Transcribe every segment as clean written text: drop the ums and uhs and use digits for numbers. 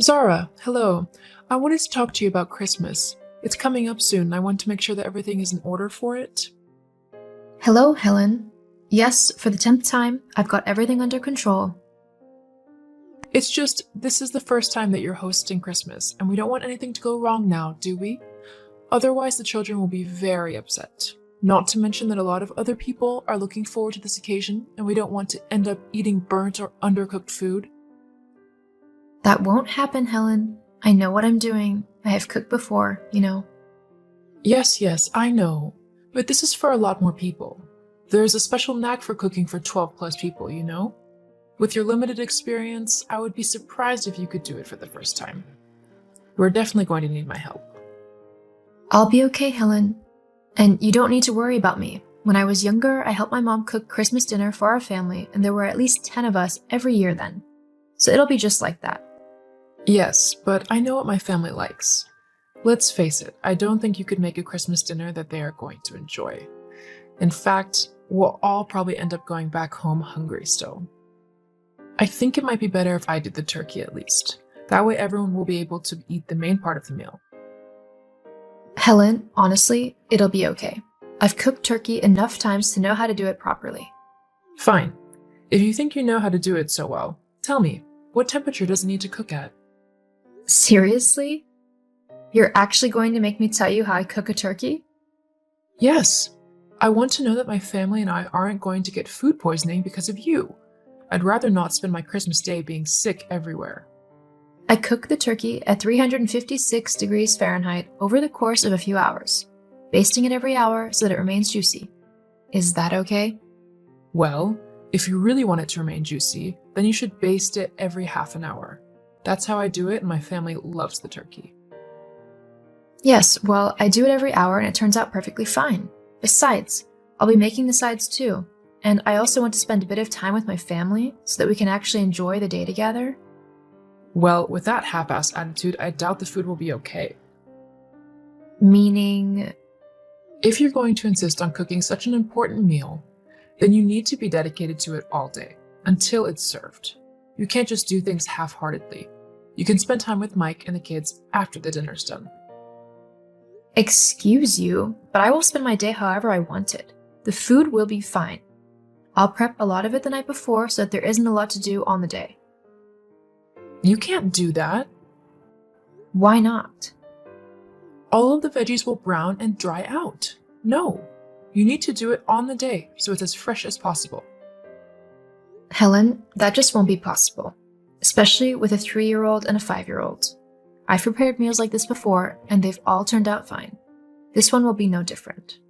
Zara, hello. I wanted to talk to you about Christmas. It's coming up soon, and I want to make sure that everything is in order for it. Hello, Helen. Yes, for the 10th time, I've got everything under control. It's just, this is the first time that you're hosting Christmas, and we don't want anything to go wrong now, do we? Otherwise, the children will be very upset. Not to mention that a lot of other people are looking forward to this occasion, and we don't want to end up eating burnt or undercooked food. That won't happen, Helen. I know what I'm doing. I have cooked before, you know. Yes, I know. But this is for a lot more people. There's a special knack for cooking for 12 plus people, you know? With your limited experience, I would be surprised if you could do it for the first time. We're definitely going to need my help. I'll be okay, Helen. And you don't need to worry about me. When I was younger, I helped my mom cook Christmas dinner for our family, and there were at least 10 of us every year then. So it'll be just like that. Yes, but I know what my family likes. Let's face it, I don't think you could make a Christmas dinner that they are going to enjoy. In fact, we'll all probably end up going back home hungry still. I think it might be better if I did the turkey at least. That way everyone will be able to eat the main part of the meal. Helen, honestly, it'll be okay. I've cooked turkey enough times to know how to do it properly. Fine. If you think you know how to do it so well, tell me, what temperature does it need to cook at? Seriously? You're actually going to make me tell you how I cook a turkey? Yes. I want to know that my family and I aren't going to get food poisoning because of you. I'd rather not spend my Christmas day being sick everywhere. I cook the turkey at 356 degrees Fahrenheit over the course of a few hours, basting it every hour so that it remains juicy. Is that okay? Well, if you really want it to remain juicy, then you should baste it every half an hour. That's how I do it, and my family loves the turkey. Yes, well, I do it every hour and it turns out perfectly fine. Besides, I'll be making the sides too, and I also want to spend a bit of time with my family so that we can actually enjoy the day together. Well, with that half-assed attitude, I doubt the food will be okay. Meaning, If you're going to insist on cooking such an important meal, then you need to be dedicated to it all day, until it's served. You can't just do things half-heartedly. You can spend time with Mike and the kids after the dinner's done. excuse you, but I will spend my day however I want it. The food will be fine. I'll prep a lot of it the night before so that there isn't a lot to do on the day. You can't do that. Why not? All of the veggies will brown and dry out. No, you need to do it on the day so it's as fresh as possible. Helen, that just won't be possible, especially with a 3-year-old and a 5-year-old. I've prepared meals like this before, and they've all turned out fine. This one will be no different.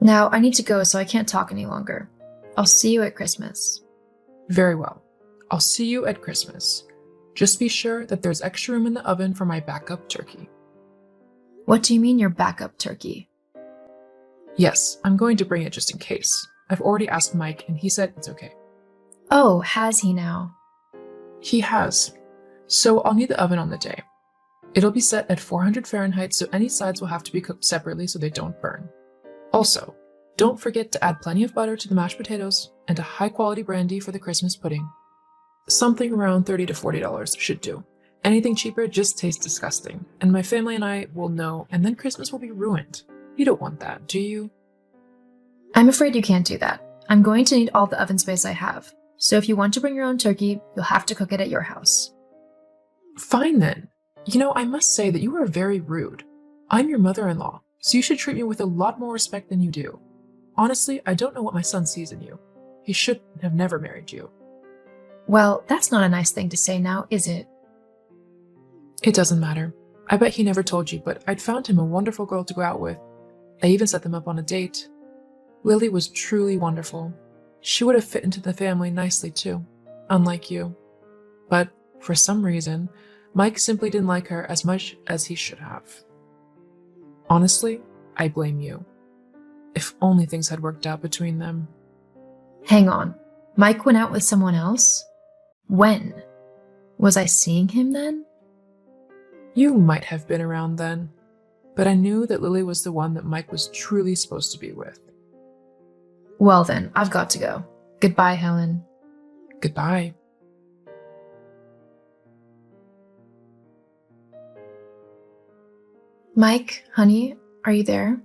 Now, I need to go, so I can't talk any longer. I'll see you at Christmas. Very well. I'll see you at Christmas. Just be sure that there's extra room in the oven for my backup turkey. What do you mean your backup turkey? Yes, I'm going to bring it just in case. I've already asked Mike and he said it's okay. Oh, has he now? He has. So I'll need the oven on the day. It'll be set at 400 Fahrenheit, so any sides will have to be cooked separately so they don't burn. Also, don't forget to add plenty of butter to the mashed potatoes and a high-quality brandy for the Christmas pudding. Something around $30 to $40 should do. Anything cheaper just tastes disgusting, and my family and I will know, and then Christmas will be ruined. You don't want that, do you? I'm afraid you can't do that. I'm going to need all the oven space I have, so if you want to bring your own turkey, you'll have to cook it at your house. Fine then. You know, I must say that you are very rude. I'm your mother-in-law, so you should treat me with a lot more respect than you do. Honestly, I don't know what my son sees in you. He should have never married you. Well, that's not a nice thing to say now, is it? It doesn't matter. I bet he never told you, but I'd found him a wonderful girl to go out with. I even set them up on a date. Lily was truly wonderful. She would have fit into the family nicely too, unlike you. But for some reason, Mike simply didn't like her as much as he should have. Honestly, I blame you. If only things had worked out between them. Hang on. Mike went out with someone else? When? Was I seeing him then? You might have been around then, but I knew that Lily was the one that Mike was truly supposed to be with. Well then, I've got to go. Goodbye, Helen. Goodbye. Mike, honey, are you there?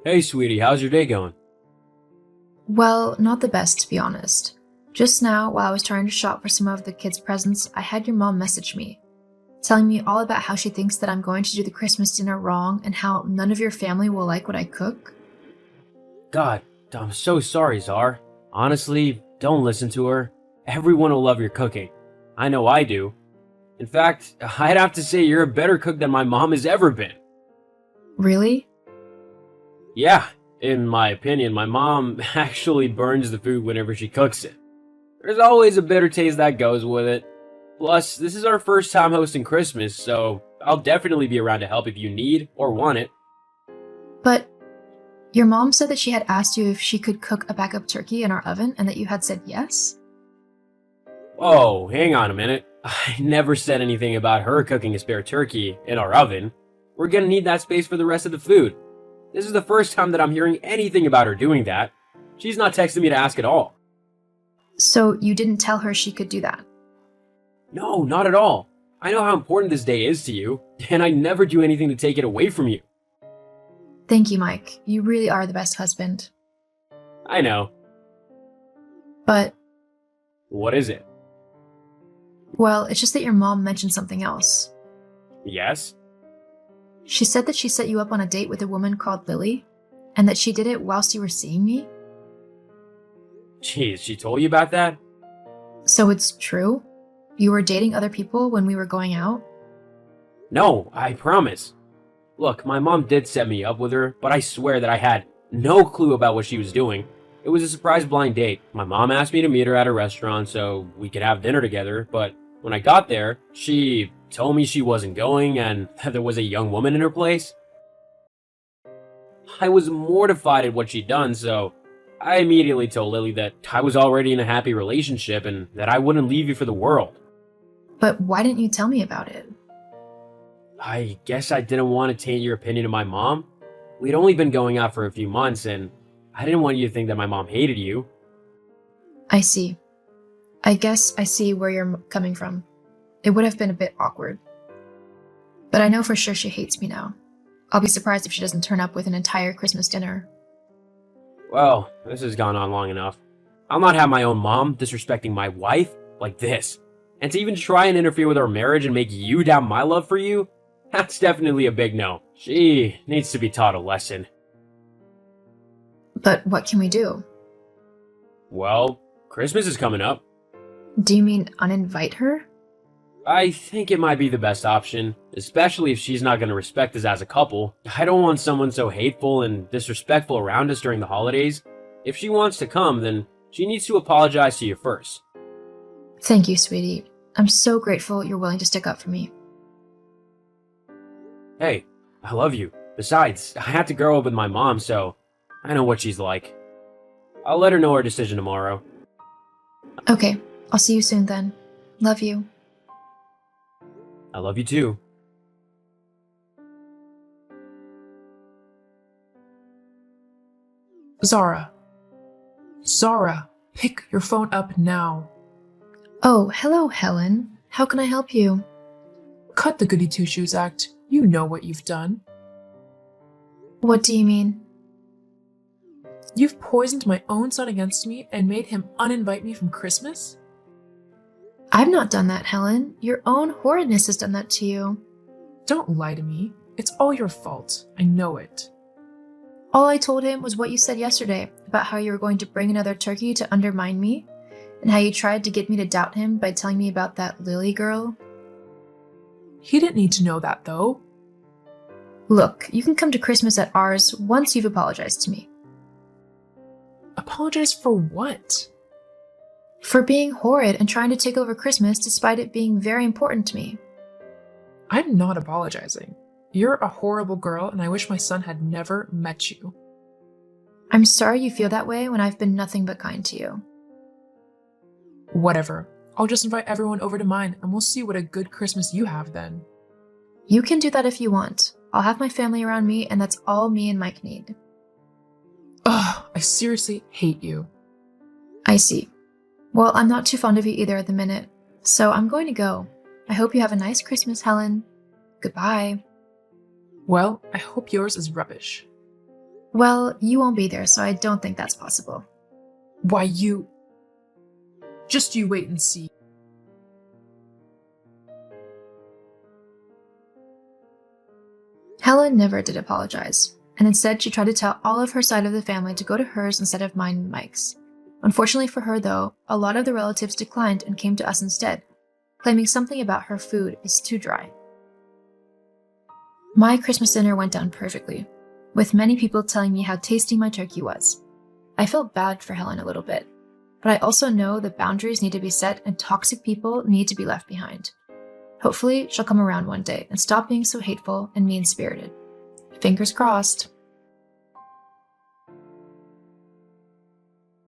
Hey, sweetie, how's your day going? Well, not the best, to be honest. Just now, while I was trying to shop for some of the kids' presents, I had your mom message me, telling me all about how she thinks that I'm going to do the Christmas dinner wrong and how none of your family will like what I cook. God, I'm so sorry, Czar. Honestly, don't listen to her. Everyone will love your cooking. I know I do. In fact, I'd have to say you're a better cook than my mom has ever been. Really? Yeah, in my opinion, my mom actually burns the food whenever she cooks it. There's always a bitter taste that goes with it. Plus, this is our first time hosting Christmas, so I'll definitely be around to help if you need or want it. But your mom said that she had asked you if she could cook a backup turkey in our oven and that you had said yes? Whoa, hang on a minute. I never said anything about her cooking a spare turkey in our oven. We're gonna need that space for the rest of the food. This is the first time that I'm hearing anything about her doing that. She's not texting me to ask at all. So you didn't tell her she could do that? No, not at all. I know how important this day is to you, and I never do anything to take it away from you. Thank you, Mike. You really are the best husband. I know. But, What is it? well, it's just that your mom mentioned something else. Yes? She said that she set you up on a date with a woman called Lily, and that she did it whilst you were seeing me? Jeez, she told you about that? So it's true? You were dating other people when we were going out? No, I promise. Look, my mom did set me up with her, but I swear that I had no clue about what she was doing. It was a surprise blind date. My mom asked me to meet her at a restaurant so we could have dinner together, but when I got there, she told me she wasn't going and that there was a young woman in her place. I was mortified at what she'd done, so I immediately told Lily that I was already in a happy relationship and that I wouldn't leave you for the world. But why didn't you tell me about it? I guess I didn't want to taint your opinion of my mom. We'd only been going out for a few months, and I didn't want you to think that my mom hated you. I see. I guess I see where you're coming from. It would have been a bit awkward. But I know for sure she hates me now. I'll be surprised if she doesn't turn up with an entire Christmas dinner. Well, this has gone on long enough. I'll not have my own mom disrespecting my wife like this. And to even try and interfere with our marriage and make you doubt my love for you, that's definitely a big no. She needs to be taught a lesson. But what can we do? Well, Christmas is coming up. Do you mean uninvite her? I think it might be the best option, especially if she's not going to respect us as a couple. I don't want someone so hateful and disrespectful around us during the holidays. If she wants to come, then she needs to apologize to you first. Thank you, sweetie. I'm so grateful you're willing to stick up for me. Hey, I love you. Besides, I had to grow up with my mom, so I know what she's like. I'll let her know her decision tomorrow. Okay, I'll see you soon then. Love you. I love you too. Zara. Zara, pick your phone up now. Oh, hello, Helen. How can I help you? Cut the goody two-shoes act. You know what you've done. What do you mean? You've poisoned my own son against me and made him uninvite me from Christmas? I've not done that, Helen. Your own horridness has done that to you. Don't lie to me. It's all your fault. I know it. All I told him was what you said yesterday about how you were going to bring another turkey to undermine me, and how you tried to get me to doubt him by telling me about that Lily girl. He didn't need to know that, though. Look, you can come to Christmas at ours once you've apologized to me. Apologize for what? For being horrid and trying to take over Christmas despite it being very important to me. I'm not apologizing. You're a horrible girl, and I wish my son had never met you. I'm sorry you feel that way when I've been nothing but kind to you. Whatever. I'll just invite everyone over to mine, and we'll see what a good Christmas you have then. You can do that if you want. I'll have my family around me, and that's all me and Mike need. Ugh, I seriously hate you. I see. Well, I'm not too fond of you either at the minute, so I'm going to go. I hope you have a nice Christmas, Helen. Goodbye. Well, I hope yours is rubbish. Well, you won't be there, so I don't think that's possible. Why, you. Just you wait and see. Helen never did apologize, and instead she tried to tell all of her side of the family to go to hers instead of mine and Mike's. Unfortunately for her, though, a lot of the relatives declined and came to us instead, claiming something about her food is too dry. My Christmas dinner went down perfectly, with many people telling me how tasty my turkey was. I felt bad for Helen a little bit, but I also know that boundaries need to be set and toxic people need to be left behind. Hopefully, she'll come around one day and stop being so hateful and mean-spirited. Fingers crossed.